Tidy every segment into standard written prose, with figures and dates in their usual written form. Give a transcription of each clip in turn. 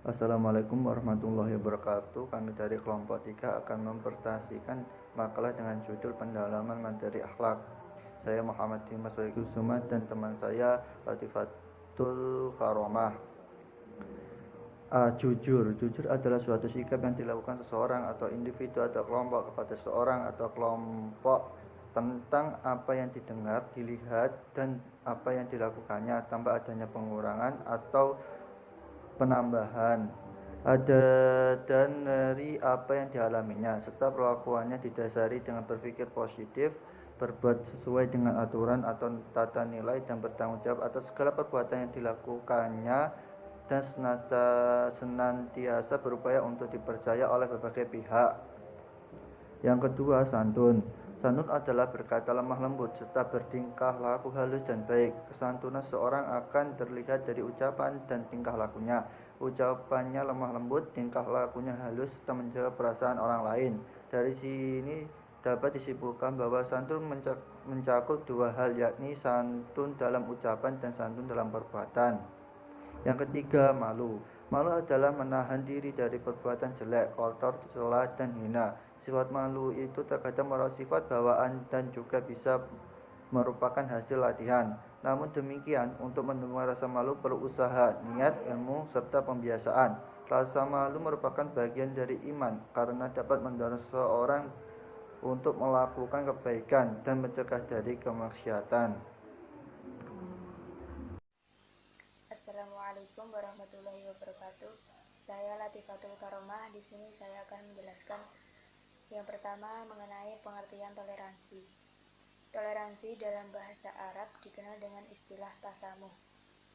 Assalamualaikum warahmatullahi wabarakatuh. Kami dari kelompok 3 akan mempresentasikan makalah dengan judul pendalaman materi akhlak. Saya Muhammad Dimas Kusuma dan teman saya Latifatul Karomah. Jujur adalah suatu sikap yang dilakukan seseorang atau individu atau kelompok kepada seseorang atau kelompok tentang apa yang didengar, dilihat, dan apa yang dilakukannya tanpa adanya pengurangan atau penambahan ada dan dari apa yang dialaminya, serta perlakuannya didasari dengan berpikir positif, berbuat sesuai dengan aturan atau tata nilai, dan bertanggung jawab atas segala perbuatan yang dilakukannya, dan senantiasa berupaya untuk dipercaya oleh berbagai pihak. Yang kedua, santun. Santun adalah berkata lemah lembut serta bertingkah laku halus dan baik. Kesantunan seorang akan terlihat dari ucapan dan tingkah lakunya. Ucapannya lemah lembut, tingkah lakunya halus serta menjaga perasaan orang lain. Dari sini dapat disimpulkan bahwa santun mencakup dua hal, yakni santun dalam ucapan dan santun dalam perbuatan. Yang ketiga, malu. Malu adalah menahan diri dari perbuatan jelek, kotor, celah, dan hina. Sifat malu itu terkadang merupakan sifat bawaan dan juga bisa merupakan hasil latihan. Namun demikian, untuk menemukan rasa malu perlu usaha, niat, ilmu, serta pembiasaan. Rasa malu merupakan bagian dari iman karena dapat mendorong seseorang untuk melakukan kebaikan dan mencegah dari kemaksiatan. Assalamualaikum warahmatullahi wabarakatuh. Saya Latifatul Karomah. Di sini saya akan menjelaskan yang pertama mengenai pengertian toleransi. Toleransi dalam bahasa Arab dikenal dengan istilah tasamuh.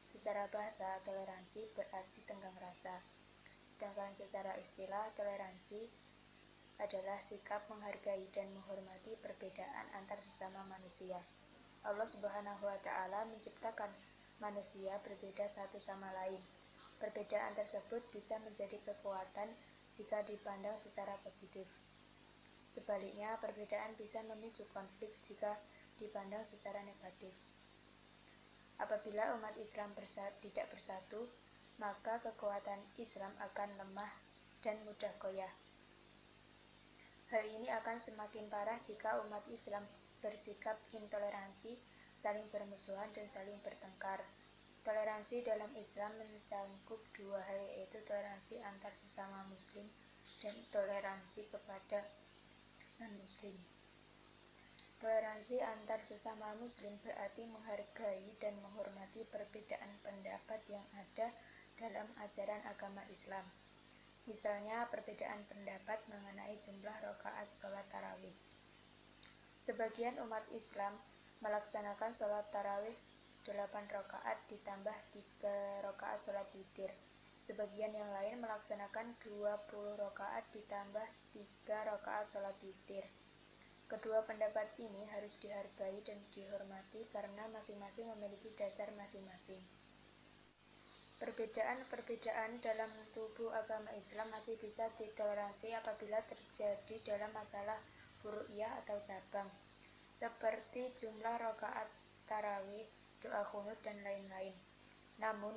Secara bahasa, toleransi berarti tenggang rasa. Sedangkan secara istilah, toleransi adalah sikap menghargai dan menghormati perbedaan antar sesama manusia. Allah Subhanahu wa Ta'ala menciptakan manusia berbeda satu sama lain. Perbedaan tersebut bisa menjadi kekuatan jika dipandang secara positif. Sebaliknya, perbedaan bisa memicu konflik jika dipandang secara negatif. Apabila umat Islam tidak bersatu, maka kekuatan Islam akan lemah dan mudah goyah. Hal ini akan semakin parah jika umat Islam bersikap intoleransi, saling bermusuhan, dan saling bertengkar. Toleransi dalam Islam mencakup dua hal, yaitu toleransi antar sesama muslim dan toleransi kepada non-muslim. Toleransi antar sesama muslim berarti menghargai dan menghormati perbedaan pendapat yang ada dalam ajaran agama Islam. Misalnya, perbedaan pendapat mengenai jumlah rakaat sholat tarawih. Sebagian umat Islam melaksanakan sholat tarawih 8 rakaat ditambah 3 rakaat sholat witir. Sebagian yang lain melaksanakan 20 rakaat ditambah 3 rakaat sholat witir. Kedua pendapat ini harus dihargai dan dihormati karena masing-masing memiliki dasar masing-masing. Perbedaan-perbedaan dalam tubuh agama Islam masih bisa ditoleransi apabila terjadi dalam masalah furu'iyah atau cabang, seperti jumlah rakaat tarawih, doa qunut, dan lain-lain. Namun,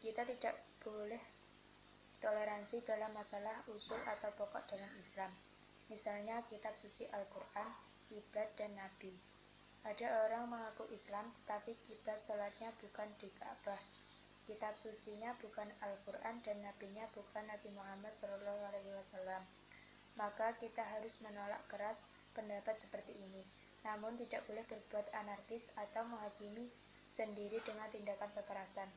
kita tidak boleh toleransi dalam masalah usul atau pokok dalam Islam. Misalnya kitab suci Al-Quran, kiblat, dan Nabi. Ada orang mengaku Islam, tetapi kiblat sholatnya bukan di Ka'bah. Kitab sucinya bukan Al-Quran dan nabinya bukan Nabi Muhammad SAW. Maka kita harus menolak keras pendapat seperti ini. Namun tidak boleh berbuat anarkis atau menghakimi sendiri dengan tindakan kekerasan.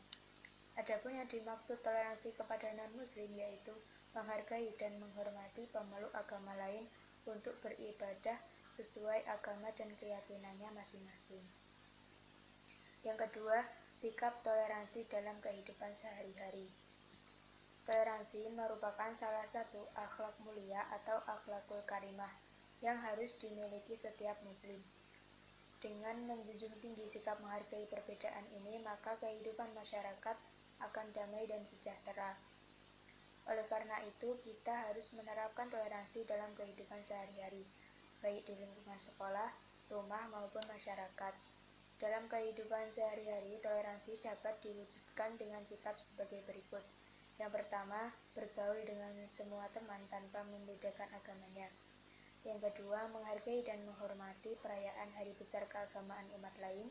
Adapun yang dimaksud toleransi kepada non-muslim yaitu menghargai dan menghormati pemeluk agama lain untuk beribadah sesuai agama dan keyakinannya masing-masing. Yang kedua, sikap toleransi dalam kehidupan sehari-hari. Toleransi merupakan salah satu akhlak mulia atau akhlakul karimah yang harus dimiliki setiap muslim. Dengan menjunjung tinggi sikap menghargai perbedaan ini, maka kehidupan masyarakat akan damai dan sejahtera. Oleh karena itu, kita harus menerapkan toleransi dalam kehidupan sehari-hari, baik di lingkungan sekolah, rumah, maupun masyarakat. Dalam kehidupan sehari-hari, toleransi dapat diwujudkan dengan sikap sebagai berikut. Yang pertama, bergaul dengan semua teman tanpa membedakan agamanya. Yang kedua, menghargai dan menghormati perayaan hari besar keagamaan umat lain.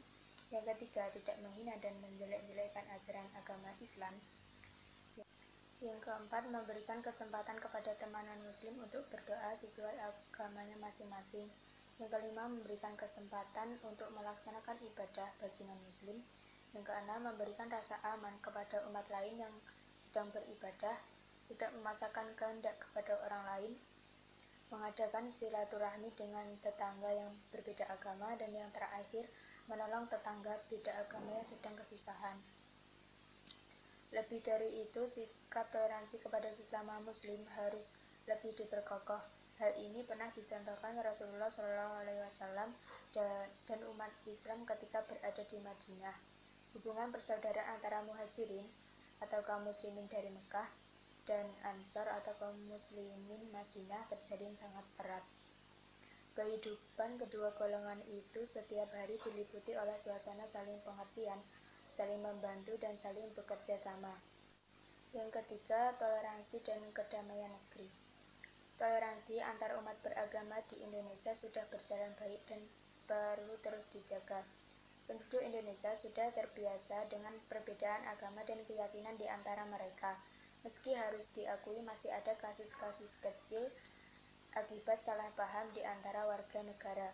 Yang ketiga, tidak menghina dan menjelek-jelekkan ajaran agama Islam. Yang keempat, memberikan kesempatan kepada teman non-muslim untuk berdoa sesuai agamanya masing-masing. Yang kelima, memberikan kesempatan untuk melaksanakan ibadah bagi non-muslim. Yang keenam, memberikan rasa aman kepada umat lain yang sedang beribadah, tidak memaksakan kehendak kepada orang lain, mengadakan silaturahmi dengan tetangga yang berbeda agama, dan yang terakhir, menolong tetangga beda agama yang sedang kesusahan. Lebih dari itu, sikap toleransi kepada sesama muslim harus lebih diperkokoh. Hal ini pernah dicontohkan Rasulullah SAW dan umat Islam ketika berada di Madinah. Hubungan persaudaraan antara muhajirin atau kaum muslimin dari Mekah dan Ansor atau kaum muslimin Madinah terjalin sangat erat. Kehidupan kedua golongan itu setiap hari diliputi oleh suasana saling pengertian, saling membantu, dan saling bekerja sama. Yang ketiga, toleransi dan kedamaian negeri. Toleransi antar umat beragama di Indonesia sudah berjalan baik dan perlu terus dijaga. Penduduk Indonesia sudah terbiasa dengan perbedaan agama dan keyakinan di antara mereka. Meski harus diakui masih ada kasus-kasus kecil akibat salah paham di antara warga negara.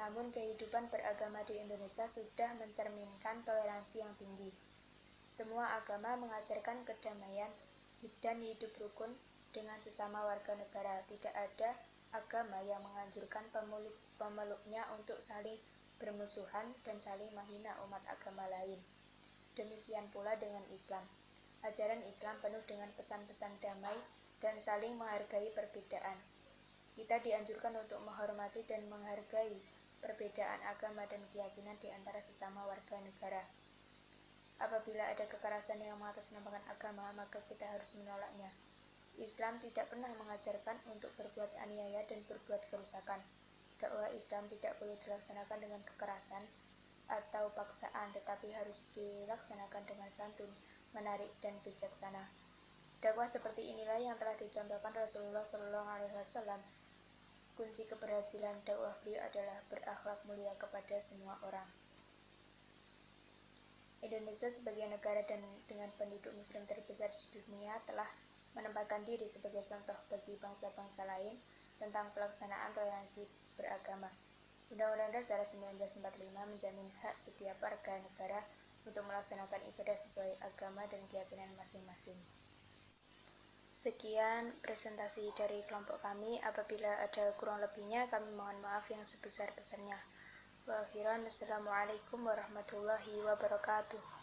Namun kehidupan beragama di Indonesia sudah mencerminkan toleransi yang tinggi. Semua agama mengajarkan kedamaian dan hidup rukun dengan sesama warga negara. Tidak ada agama yang menganjurkan pemeluknya untuk saling bermusuhan dan saling menghina umat agama lain. Demikian pula dengan Islam. Ajaran Islam penuh dengan pesan-pesan damai dan saling menghargai perbedaan. Kita dianjurkan untuk menghormati dan menghargai perbedaan agama dan keyakinan di antara sesama warga negara. Apabila ada kekerasan yang mengatasnamakan agama, maka kita harus menolaknya. Islam tidak pernah mengajarkan untuk berbuat aniaya dan berbuat kerusakan. Dakwah Islam tidak boleh dilaksanakan dengan kekerasan atau paksaan, tetapi harus dilaksanakan dengan santun, menarik, dan bijaksana. Dakwah seperti inilah yang telah dicontohkan Rasulullah SAW. Kunci keberhasilan dakwah beliau adalah berakhlak mulia kepada semua orang. Indonesia sebagai negara dan dengan penduduk muslim terbesar di dunia telah menempatkan diri sebagai contoh bagi bangsa-bangsa lain tentang pelaksanaan toleransi beragama. Undang-Undang Dasar 1945 menjamin hak setiap warga negara untuk melaksanakan ibadah sesuai agama dan keyakinan masing-masing. Sekian presentasi dari kelompok kami. Apabila ada kurang lebihnya, kami mohon maaf yang sebesar-besarnya. Wa akhiran, assalamualaikum warahmatullahi wabarakatuh.